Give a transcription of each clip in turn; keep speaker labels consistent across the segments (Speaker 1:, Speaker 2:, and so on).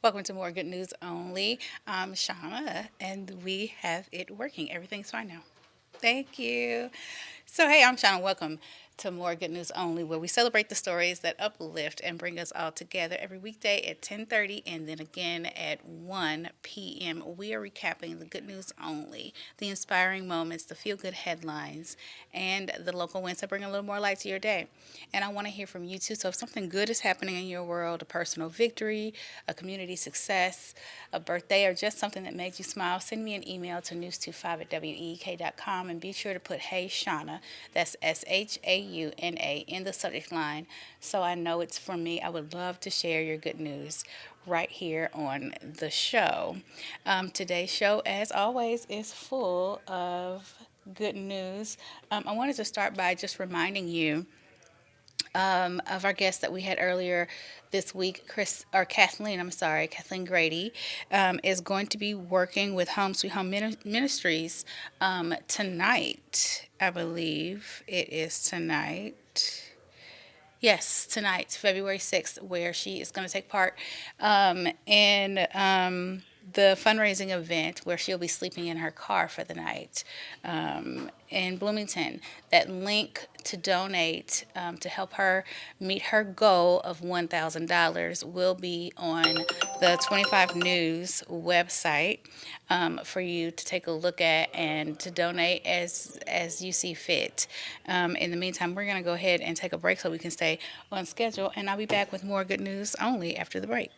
Speaker 1: Welcome to More Good News Only. I'm Shauna, and we have it working. Everything's fine now. Thank you. So, hey, I'm Shauna. Welcome to More Good News Only, where we celebrate the stories that uplift and bring us all together every weekday at 10:30 and then again at 1 p.m. We are recapping the good news only, the inspiring moments, the feel-good headlines, and the local wins that bring a little more light to your day. And I want to hear from you too. So if something good is happening in your world, a personal victory, a community success, a birthday, or just something that made you smile, send me an email to news25 at week.com and be sure to put Hey Shauna, that's SHAUNA, in the subject line so I know it's from me. I would love to share your good news right here on the show. Today's show, as always, is full of good news. I wanted to start by just reminding you of our guest that we had earlier this week, Kathleen. I'm sorry, Kathleen Grady is going to be working with Home Sweet Home Ministries tonight. I believe it is tonight. Yes, tonight, February 6th, where she is going to take part in the fundraising event where she'll be sleeping in her car for the night in Bloomington. That link to donate to help her meet her goal of $1,000 will be on the 25 News website for you to take a look at and to donate as you see fit. In the meantime, we're going to go ahead and take a break so we can stay on schedule, and I'll be back with more good news only after the break.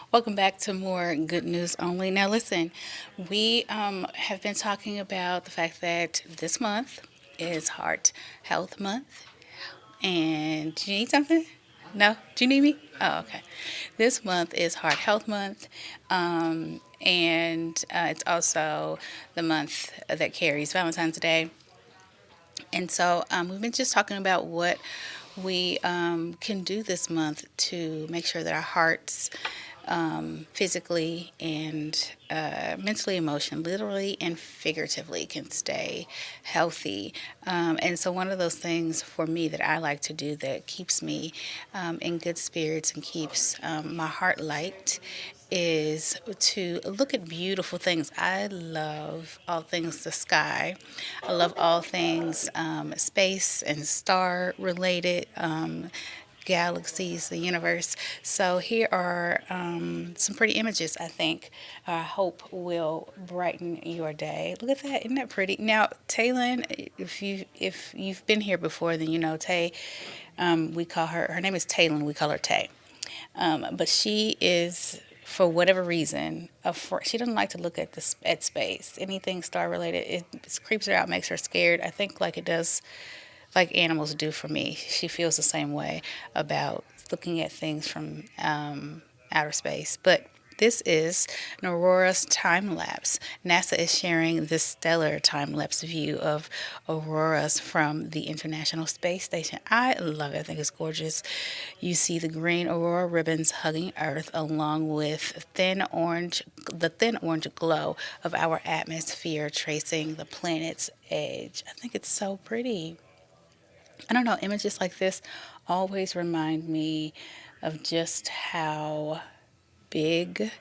Speaker 1: Welcome back to more good news only. Now, listen, we have been talking about the fact that this month is Heart Health Month. And do you need something? No? Do you need me? Oh, okay. This month is Heart Health Month. And it's also the month that carries Valentine's Day. And so we've been just talking about what we can do this month to make sure that our hearts physically and mentally, emotionally, literally and figuratively can stay healthy. And so, one of those things for me that I like to do that keeps me in good spirits and keeps my heart light is to look at beautiful things. I love all things the sky. I love all things space and star related. Galaxies, the universe. So here are some pretty images I think I hope will brighten your day. Look at that, isn't that pretty? Now, Taylin, if you've been here before, then you know Tay. We call her name is Taylin. We call her Tay. But she is, for whatever reason, she doesn't like to look at space. Anything star related, it creeps her out, makes her scared. I think like it does, like animals do for me. She feels the same way about looking at things from outer space. But this is an aurora's time lapse. NASA is sharing this stellar time lapse view of auroras from the International Space Station. I love it. I think it's gorgeous. You see the green aurora ribbons hugging Earth along with the thin orange glow of our atmosphere tracing the planet's edge. I think it's so pretty. I don't know, images like this always remind me of just how big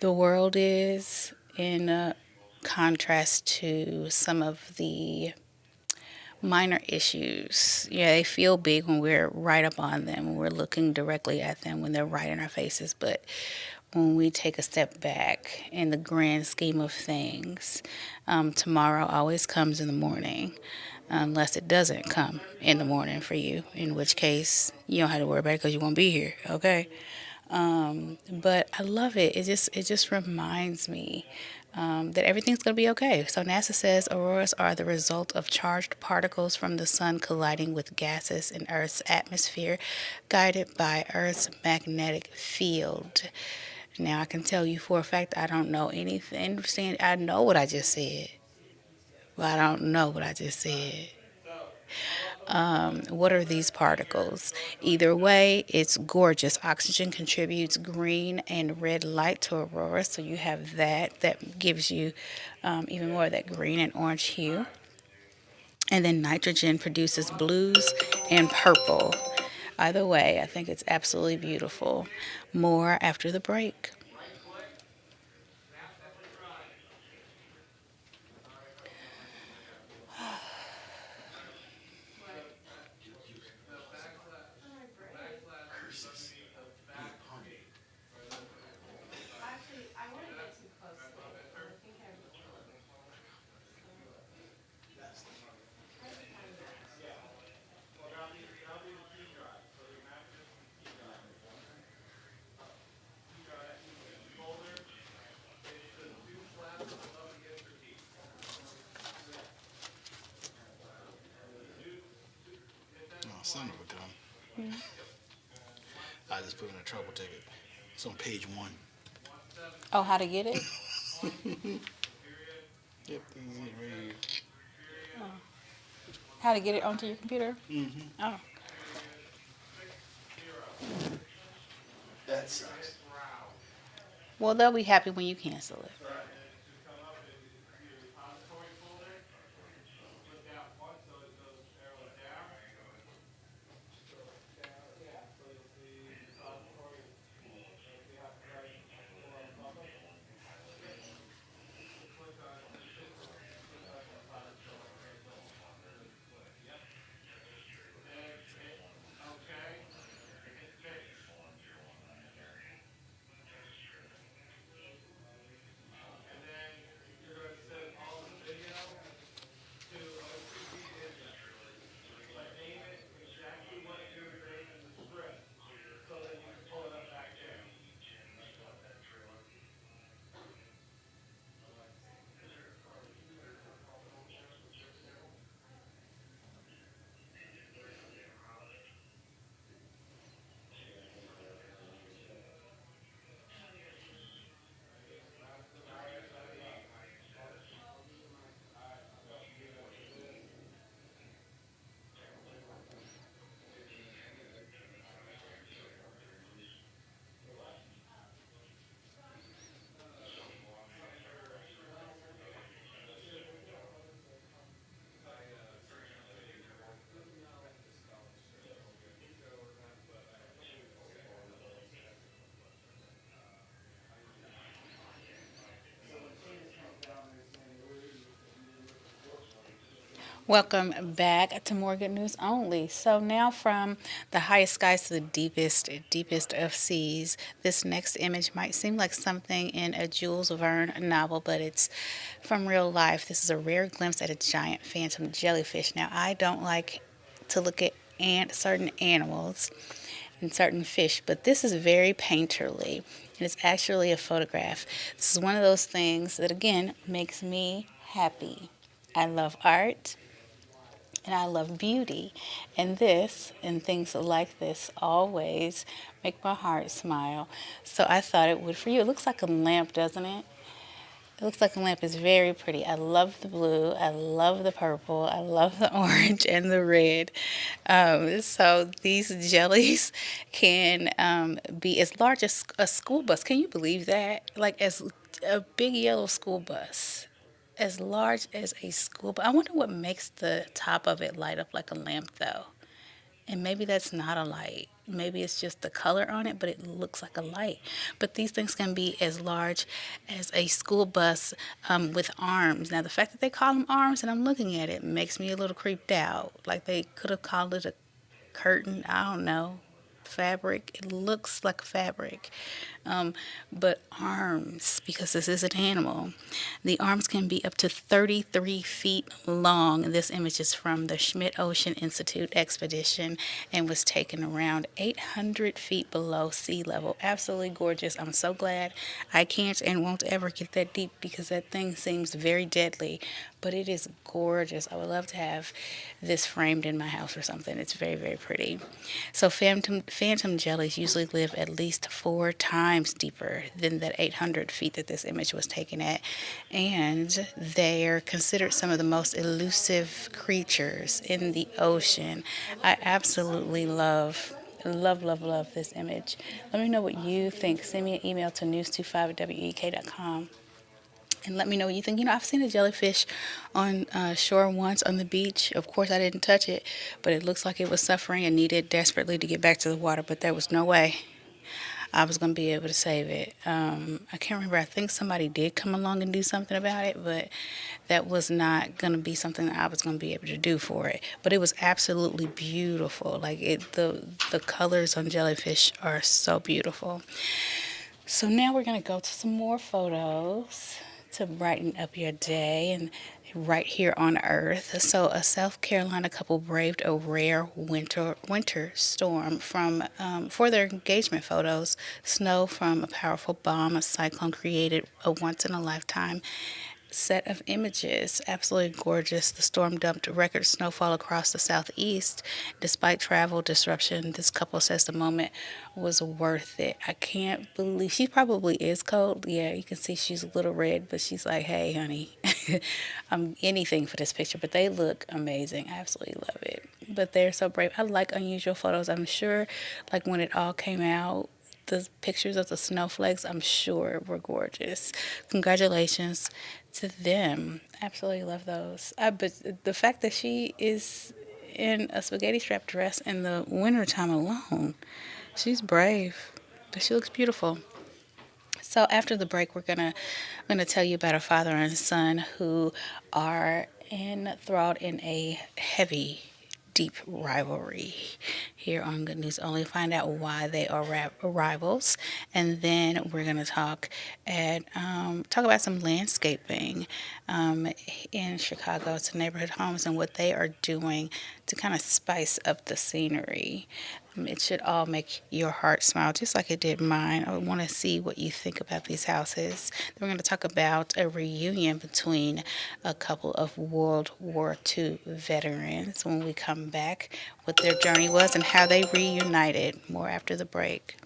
Speaker 1: the world is in contrast to some of the minor issues. Yeah, they feel big when we're right up on them, when we're looking directly at them, when they're right in our faces. But when we take a step back in the grand scheme of things, tomorrow always comes in the morning, unless it doesn't come in the morning for you, in which case you don't have to worry about it because you won't be here. Okay. But I love it. It just reminds me that everything's going to be okay. So NASA says auroras are the result of charged particles from the sun colliding with gases in Earth's atmosphere, guided by Earth's magnetic field. Now I can tell you for a fact I don't know anything. Understand? I know what I just said, but I don't know what I just said. What are these particles? Either way, it's gorgeous. Oxygen contributes green and red light to aurora, so you have that gives you even more of that green and orange hue. And then nitrogen produces blues and purple. Either way, I think it's absolutely beautiful. More after the break.
Speaker 2: Oh, son of a gun. I just put in a trouble ticket. It's on page one.
Speaker 1: Oh, how to get it?
Speaker 2: Yep, easy read.
Speaker 1: How to get it onto your computer? Oh.
Speaker 2: That sucks.
Speaker 1: Well, they'll be happy when you cancel it. Welcome back to More Good News Only. So now from the highest skies to the deepest of seas, this next image might seem like something in a Jules Verne novel, but it's from real life. This is a rare glimpse at a giant phantom jellyfish. Now, I don't like to look at certain animals and certain fish, but this is very painterly, and it's actually a photograph. This is one of those things that, again, makes me happy. I love art and I love beauty. And this and things like this always make my heart smile. So I thought it would for you. It looks like a lamp, doesn't it? It looks like a lamp. It's very pretty. I love the blue. I love the purple. I love the orange and the red. So these jellies can be as large as a school bus. Can you believe that? Like as a big yellow school bus, as large as a school bus. I wonder what makes the top of it light up like a lamp, though. And maybe that's not a light. Maybe it's just the color on it, but it looks like a light. But these things can be as large as a school bus with arms. Now, the fact that they call them arms and I'm looking at it makes me a little creeped out. Like they could have called it a curtain. I don't know. Fabric. It looks like fabric. But arms, because this is an animal, the arms can be up to 33 feet long. This image is from the Schmidt Ocean Institute expedition and was taken around 800 feet below sea level. Absolutely gorgeous. I'm so glad I can't and won't ever get that deep because that thing seems very deadly, but it is gorgeous. I would love to have this framed in my house or something. It's very, very pretty. So phantom jellies usually live at least 4 times deeper than that 800 feet that this image was taken at, and they're considered some of the most elusive creatures in the ocean. I absolutely love this image. Let me know what you think. Send me an email to news25@wek.com and let me know what you think. I've seen a jellyfish on shore once on the beach. Of course, I didn't touch it, but it looks like it was suffering and needed desperately to get back to the water, but there was no way I was going to be able to save it. I can't remember. I think somebody did come along and do something about it, but that was not going to be something that I was going to be able to do for it. But it was absolutely beautiful. Like the colors on jellyfish are so beautiful. So now we're going to go to some more photos to brighten up your day and right here on Earth. So a South Carolina couple braved a rare winter storm for their engagement photos. Snow from a powerful bomb, a cyclone created a once in a lifetime set of images. Absolutely gorgeous. The storm dumped record snowfall across the southeast. Despite travel disruption, this couple says the moment was worth it. I can't believe she probably is cold. Yeah, you can see she's a little red, but she's like, hey, honey, I'm anything for this picture. But they look amazing. I absolutely love it. But they're so brave. I like unusual photos. I'm sure, like when it all came out, the pictures of the snowflakes, I'm sure, were gorgeous. Congratulations to them. Absolutely love those. But the fact that she is in a spaghetti strap dress in the wintertime alone, she's brave, but she looks beautiful. So after the break, we're gonna tell you about a father and son who are enthralled in a heavy, deep rivalry here on Good News Only. Find out why they are rivals, and then we're gonna talk about some landscaping in Chicago to neighborhood homes and what they are doing to kind of spice up the scenery. It should all make your heart smile, just like it did mine. I want to see what you think about these houses. Then we're going to talk about a reunion between a couple of World War II veterans when we come back, what their journey was, and how they reunited. More after the break.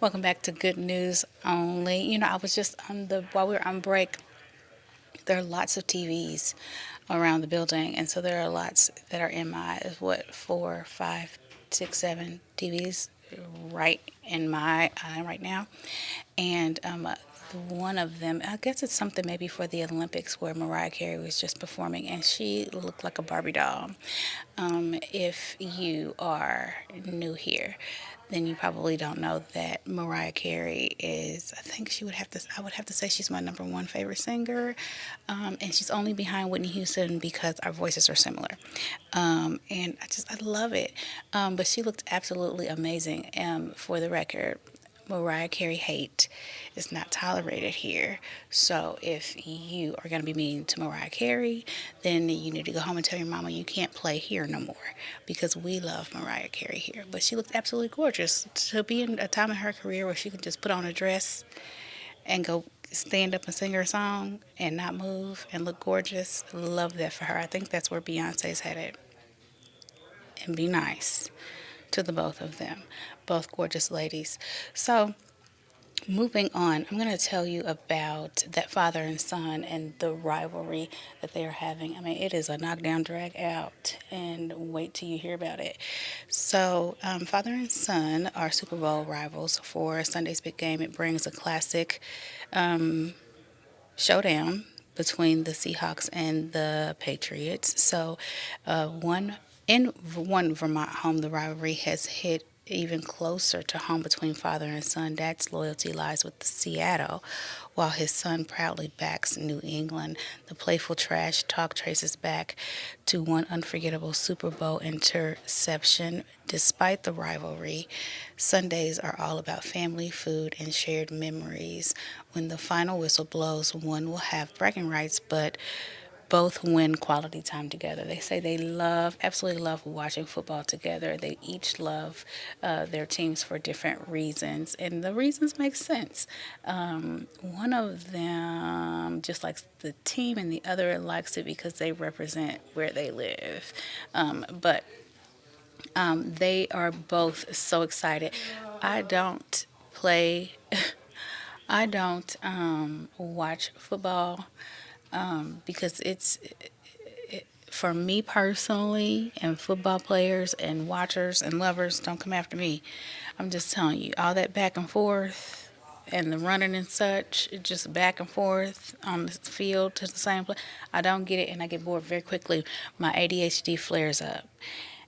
Speaker 1: Welcome back to Good News Only. I was just while we were on break, there are lots of TVs around the building, and so there are lots that are in my, what, four, five, six, seven TVs right in my eye right now. And one of them, I guess it's something maybe for the Olympics where Mariah Carey was just performing, and she looked like a Barbie doll. If you are new here, then you probably don't know that Mariah Carey is, I would have to say she's my number one favorite singer. And she's only behind Whitney Houston because our voices are similar. And I love it. But she looked absolutely amazing. For the record, Mariah Carey hate is not tolerated here. So if you are going to be mean to Mariah Carey, then you need to go home and tell your mama you can't play here no more because we love Mariah Carey here. But she looked absolutely gorgeous to be in a time in her career where she could just put on a dress and go stand up and sing her song and not move and look gorgeous. Love that for her. I think that's where Beyonce's headed. And be nice to the both of them, both gorgeous ladies. So, moving on, I'm going to tell you about that father and son and the rivalry that they are having. I mean, it is a knockdown, drag out, and wait till you hear about it. So, father and son are Super Bowl rivals for Sunday's big game. It brings a classic showdown between the Seahawks and the Patriots. So, one Vermont home, the rivalry has hit even closer to home between father and son. Dad's loyalty lies with Seattle, while his son proudly backs New England. The playful trash talk traces back to one unforgettable Super Bowl interception. Despite the rivalry, Sundays are all about family, food, and shared memories. When the final whistle blows, one will have bragging rights, but both win quality time together. They say they absolutely love watching football together. They each love their teams for different reasons, and the reasons make sense. One of them just likes the team, and the other likes it because they represent where they live. But they are both so excited. I don't play. I don't watch football because for me personally, and football players and watchers and lovers don't come after me. I'm just telling you, all that back and forth and the running and such, just back and forth on the field to the same place. I don't get it, and I get bored very quickly. My ADHD flares up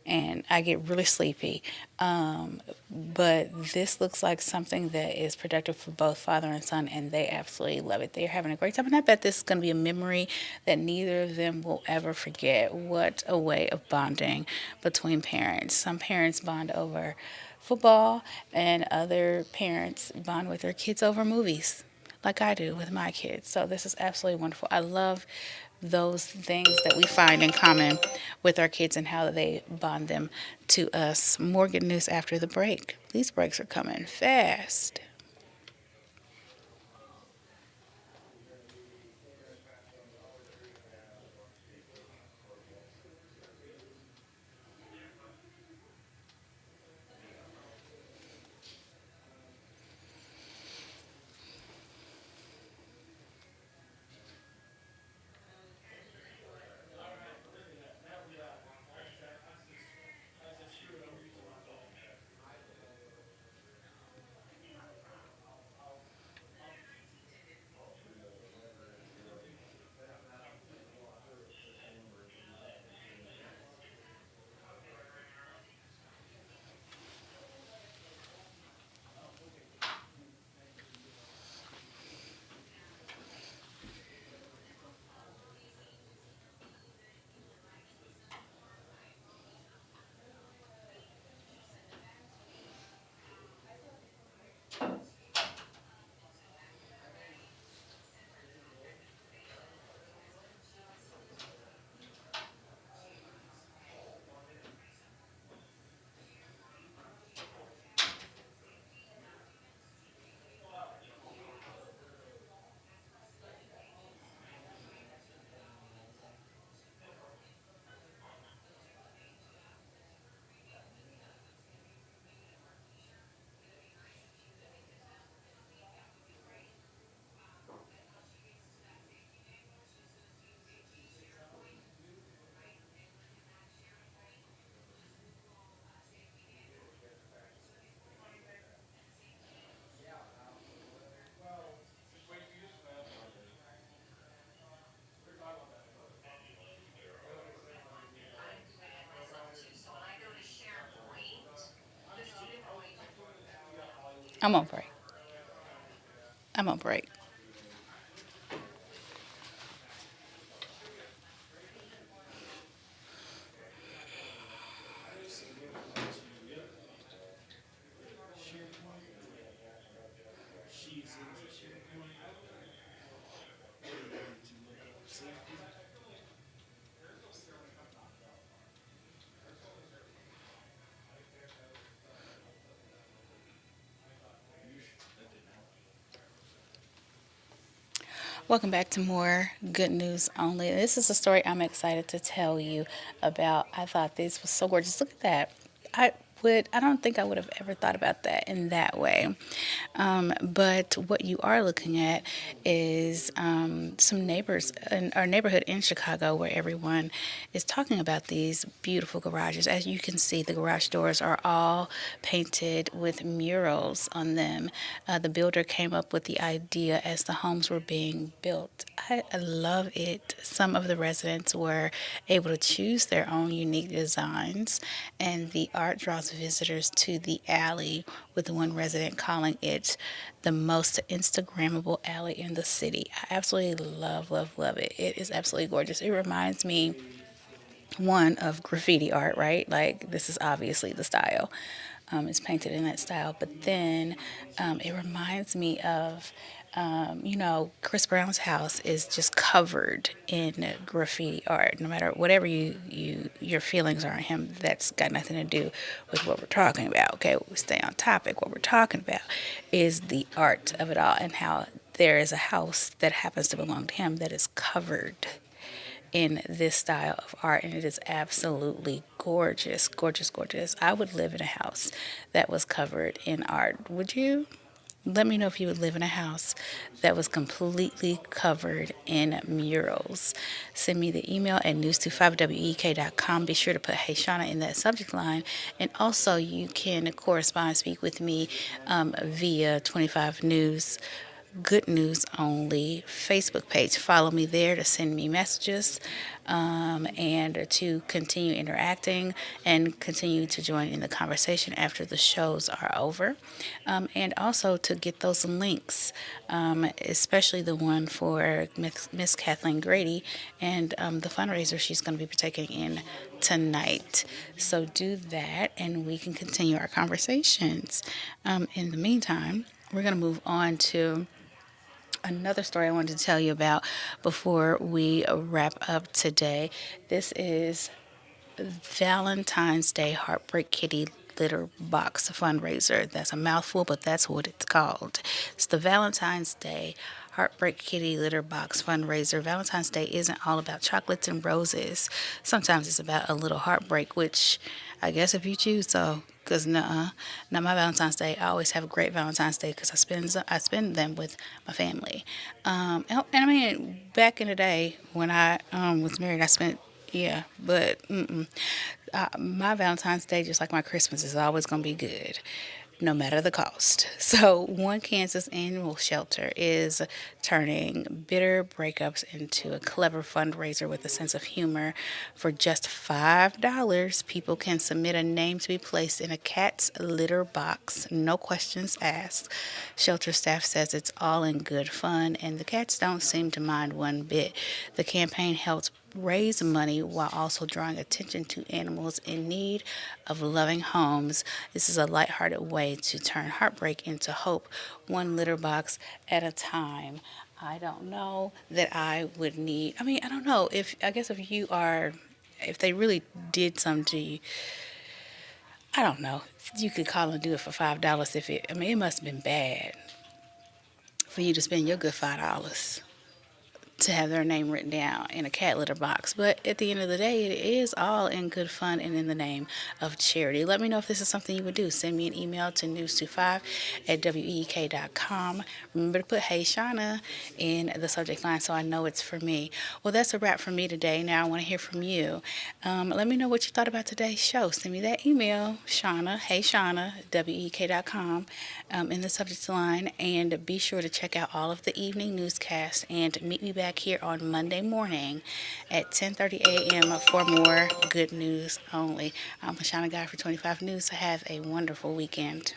Speaker 1: and I get really sleepy. But this looks like something that is productive for both father and son, and they absolutely love it. They're having a great time, and I bet this is going to be a memory that neither of them will ever forget. What a way of bonding between parents. Some parents bond over football, and other parents bond with their kids over movies like I do with my kids. So this is absolutely wonderful. I love those things that we find in common with our kids and how they bond them to us. More good news after the break. These breaks are coming fast. I'm on break. I'm on break. Welcome back to more Good News Only. This is a story I'm excited to tell you about. I thought this was so gorgeous. Look at that. I I don't think I would have ever thought about that in that way. But what you are looking at is some neighbors in our neighborhood in Chicago where everyone is talking about these beautiful garages. As you can see, the garage doors are all painted with murals on them. The builder came up with the idea as the homes were being built. I love it. Some of the residents were able to choose their own unique designs, and the art draws visitors to the alley, with one resident calling it the most Instagrammable alley in the city. I absolutely love, love, love it. It is absolutely gorgeous. It reminds me, one, of graffiti art, right? Like, this is obviously the style. It's painted in that style. But then it reminds me of, Chris Brown's house is just covered in graffiti art. No matter whatever your feelings are on him, that's got nothing to do with what we're talking about. Okay, we stay on topic. What we're talking about is the art of it all and how there is a house that happens to belong to him that is covered in this style of art, and it is absolutely gorgeous, gorgeous, gorgeous. I would live in a house that was covered in art. Would you? Let me know if you would live in a house that was completely covered in murals. Send me the email at news25wek.com. Be sure to put Hey Shauna in that subject line. And also, you can correspond, speak with me via 25 News Good News Only Facebook page. Follow me there to send me messages and to continue interacting and continue to join in the conversation after the shows are over. And also to get those links, especially the one for Miss Kathleen Grady and the fundraiser she's going to be partaking in tonight. So do that and we can continue our conversations. In the meantime, we're going to move on to another story I wanted to tell you about before we wrap up today. This is Valentine's Day Heartbreak Kitty Litter Box fundraiser. That's a mouthful, but that's what it's called. It's the Valentine's Day Heartbreak Kitty Litter Box fundraiser. Valentine's Day isn't all about chocolates and roses. Sometimes it's about a little heartbreak, which I guess if you choose so. Cause now my Valentine's Day, I always have a great Valentine's Day because I spend them with my family. And I mean, back in the day when I was married, I spent yeah, but my Valentine's Day, just like my Christmas, is always gonna be good no matter the cost. So, One Kansas Animal Shelter is turning bitter breakups into a clever fundraiser with a sense of humor. For just $5, people can submit a name to be placed in a cat's litter box, no questions asked. Shelter staff says it's all in good fun, and the cats don't seem to mind one bit. The campaign helps raise money while also drawing attention to animals in need of loving homes. This is a lighthearted way to turn heartbreak into hope, one litter box at a time. I don't know that I would need, I mean, I don't know if, I guess if they really did something to you, I don't know. You could call and do it for $5 I mean, it must have been bad for you to spend your good $5 to have their name written down in a cat litter box. But at the end of the day, it is all in good fun and in the name of charity. Let me know if this is something you would do. Send me an email to news25@week.com. Remember to put Hey Shauna in the subject line so I know it's for me. Well, that's a wrap for me today. Now I want to hear from you. Let me know what you thought about today's show. Send me that email, Shauna, Hey Shauna, week.com, in the subject line. And be sure to check out all of the evening newscasts and meet me back here on Monday morning at 10:30 a.m. for more Good News Only. I'm Shauna Guy for 25 News. So have a wonderful weekend.